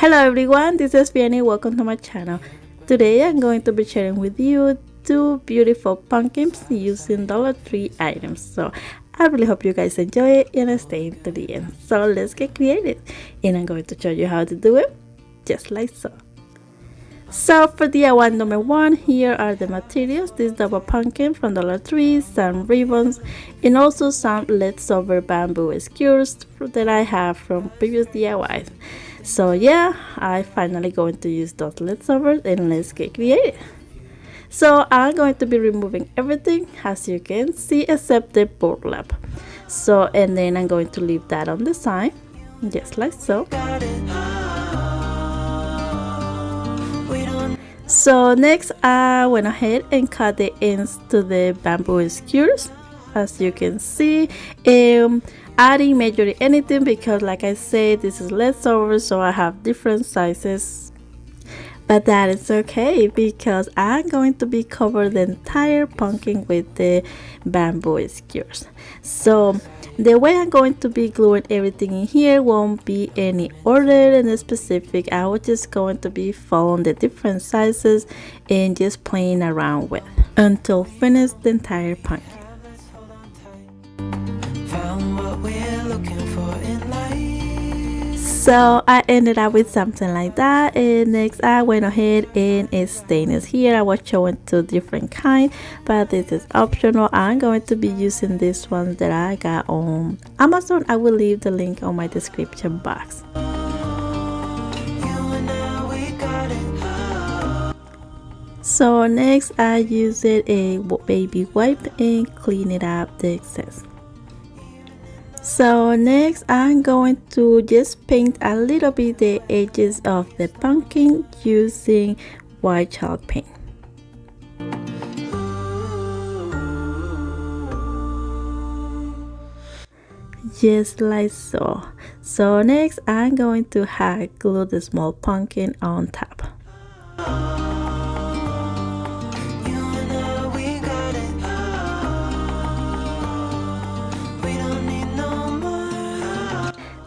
Hello everyone, this is Vianney. Welcome to my channel. Today I'm going to be sharing with you two beautiful pumpkins using Dollar Tree items. So I really hope you guys enjoy it and stay to the end. So let's get creative, and I'm going to show you how to do it just like so. So for DIY number one, here are the materials. This double pumpkin from Dollar Tree, some ribbons, and also some leftover bamboo skewers that I have from previous DIYs. So yeah, I finally going to use those leftovers, and let's get creative. So I'm going to be removing everything, as you can see, except the burlap. So, and then I'm going to leave that on the side, just like so. So next I went ahead and cut the ends to the bamboo skewers, as you can see. I didn't measure anything because, like I said, this is leftover, so I have different sizes, but that is okay because I'm going to be cover the entire pumpkin with the bamboo skewers. So the way I'm going to be gluing everything in here won't be any order and specific. I was just going to be following the different sizes and just playing around with until finish the entire pumpkin. So I ended up with something like that, and next I went ahead and stainless. Here I was showing two different kinds, but this is optional. I'm going to be using this one that I got on Amazon. I will leave the link on my description box. So next I used a baby wipe and clean it up the excess. So next I'm going to just paint a little bit the edges of the pumpkin using white chalk paint. Just like so. So next I'm going to hot glue the small pumpkin on top.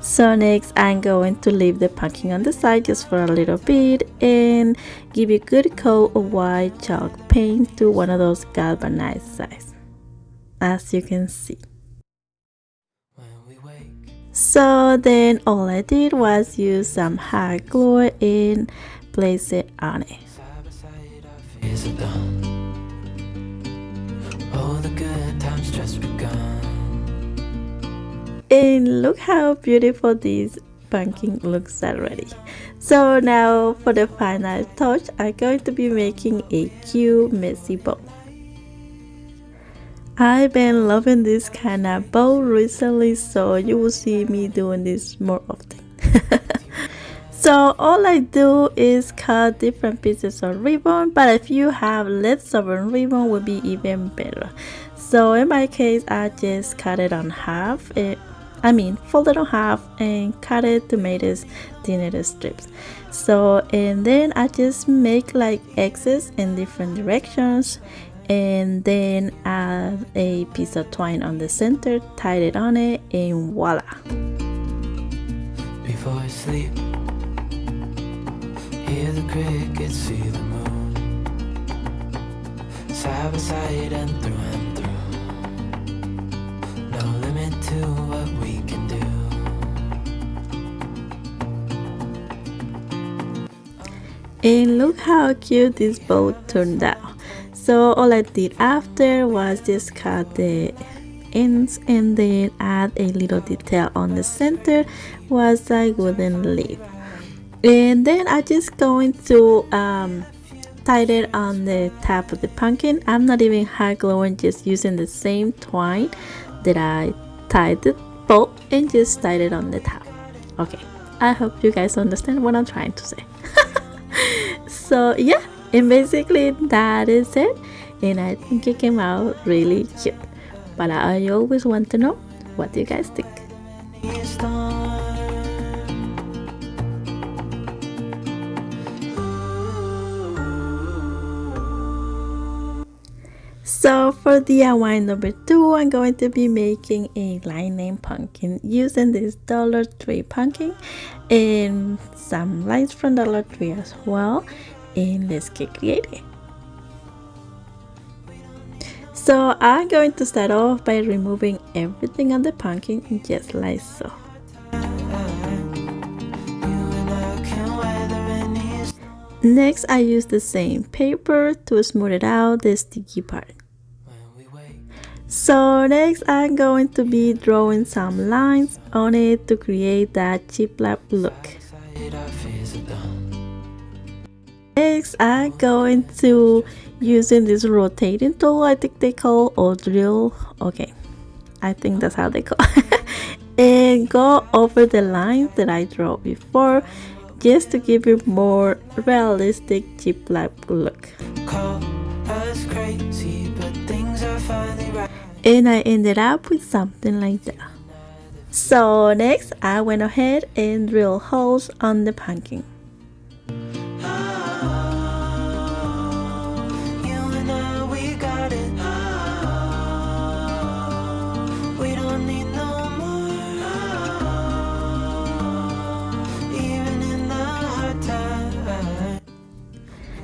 So next I'm going to leave the pumpkin on the side just for a little bit and give a good coat of white chalk paint to one of those galvanized sides, as you can see. So then all I did was use some hot glue and place it on it. Oh, the good times just begun. And look how beautiful this pumpkin looks already. So now for the final touch, I'm going to be making a cute messy bow. I've been loving this kind of bow recently, so you will see me doing this more often. So all I do is cut different pieces of ribbon, but if you have leftover ribbon would be even better. So in my case I just cut it on half. Fold it on half and cut it to make this thinner strips. So and then I just make like X's in different directions, and then add a piece of twine on the center, tie it on it, and voila. Before I sleep, hear the crickets, see the moon, side by side and through and through. No limit to what we can do. And look how cute this bow turned out. So all I did after was just cut the ends and then add a little detail on the center was a wooden leaf. And then I just going to tie it on the top of the pumpkin. I'm not even hot gluing, just using the same twine that I tied the bow and just tied it on the top. Okay, I hope you guys understand what I'm trying to say. So yeah, and basically that is it, and I think it came out really cute. But I always want to know what do you guys think. So for DIY number 2, I'm going to be making a lightning pumpkin using this Dollar Tree pumpkin. and some lines from Dollar Tree as well, and let's get creative. So I'm going to start off by removing everything on the pumpkin just like so. Next, I use the same paper to smooth it out the sticky part. So next, I'm going to be drawing some lines on it to create that chip lap look. Next, I'm going to using this rotating tool, I think they call, or drill. Okay, I think that's how they call and go over the lines that I drew before, just to give you more realistic chip lap look. And I ended up with something like that. So next, I went ahead and drilled holes on the pumpkin.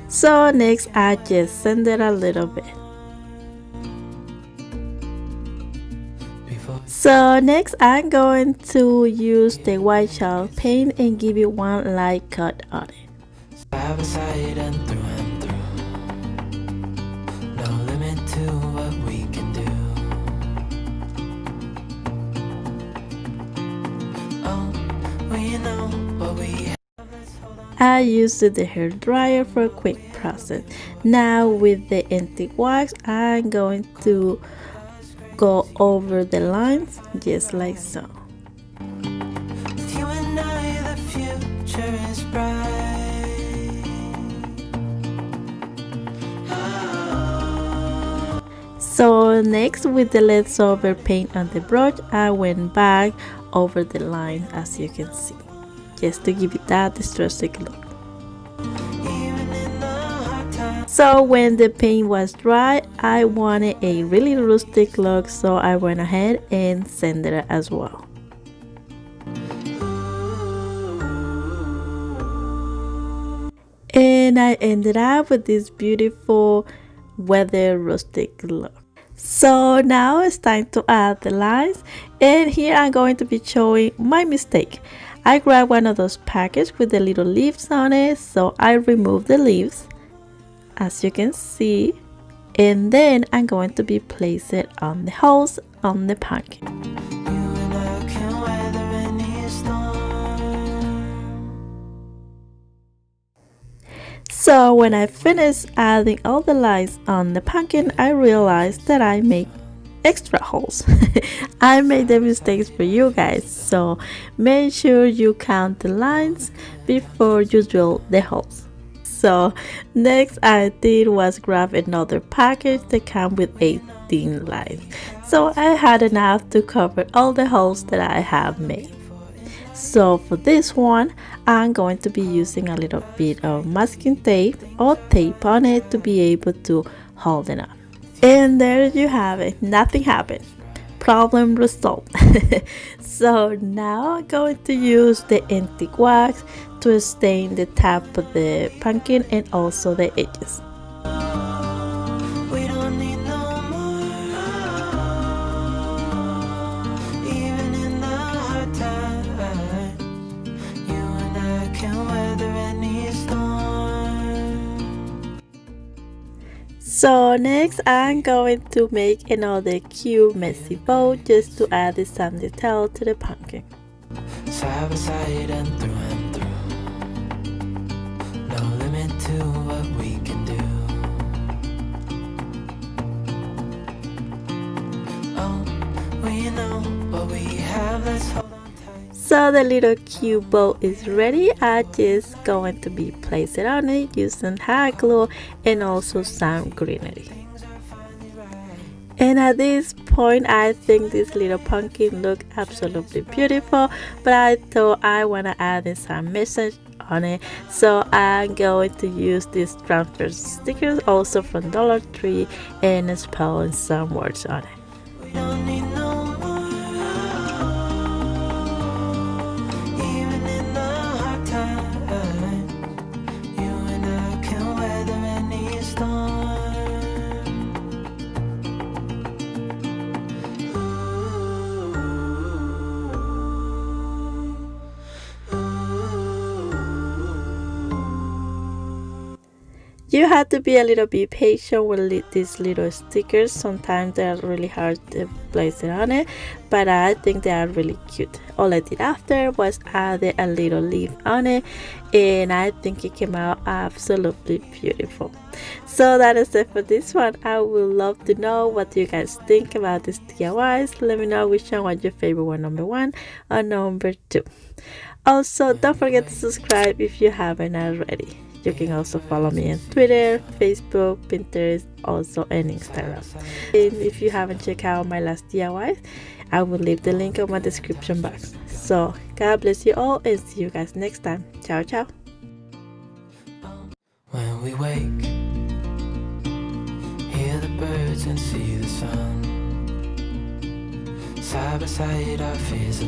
So next, I just sand it a little bit. So next, I'm going to use the white chalk paint and give it one light cut on it. No limit to what we can do. Oh, we know what we have. I used the hair dryer for a quick process. Now with the antique wax, I'm going to go over the lines just like so. You and I, the future is bright. So next, with the leftover paint on the brush, I went back over the line, as you can see, just to give it that distressing look. So when the paint was dry, I wanted a really rustic look, so I went ahead and sanded it as well. And I ended up with this beautiful weather rustic look. So now it's time to add the lines, and here I'm going to be showing my mistake. I grabbed one of those packages with the little leaves on it, so I removed the leaves, as you can see, and then I'm going to be placing it on the holes on the pumpkin. So when I finished adding all the lines on the pumpkin, I realized that I made extra holes. I made the mistakes for you guys, so make sure you count the lines before you drill the holes. So next I did was grab another package that came with 18 lines, so I had enough to cover all the holes that I have made. So for this one, I'm going to be using a little bit of masking tape or tape on it to be able to hold it up. And there you have it, nothing happened. Problem resolved. So now I'm going to use the antique wax to stain the top of the pumpkin and also the edges. So next I'm going to make another cute messy bow just to add some detail to the pumpkin. Side by side and through, no limit to what we can do. Oh, we know what we have, let's hold on tight. So the little cute bow is ready. I'm just going to be placing on it using hot glue and also some greenery. And at this point, I think this little pumpkin look absolutely beautiful, but I thought I want to add in some message on it, so I'm going to use these transfer stickers also from Dollar Tree and spell some words on it. You have to be a little bit patient with these little stickers. Sometimes they're really hard to place it on it, but I think they are really cute. All I did after was add a little leaf on it, and I think it came out absolutely beautiful. So that is it for this one. I would love to know what you guys think about these DIYs. Let me know which one was your favorite one, number 1 or number 2. Also, don't forget to subscribe if you haven't already. You can also follow me on Twitter, Facebook, Pinterest, also and Instagram. And if you haven't checked out my last DIYs, I will leave the link on my description box. So, God bless you all and see you guys next time. Ciao, ciao. When we wake, hear the birds and see the sun. Side by side our fears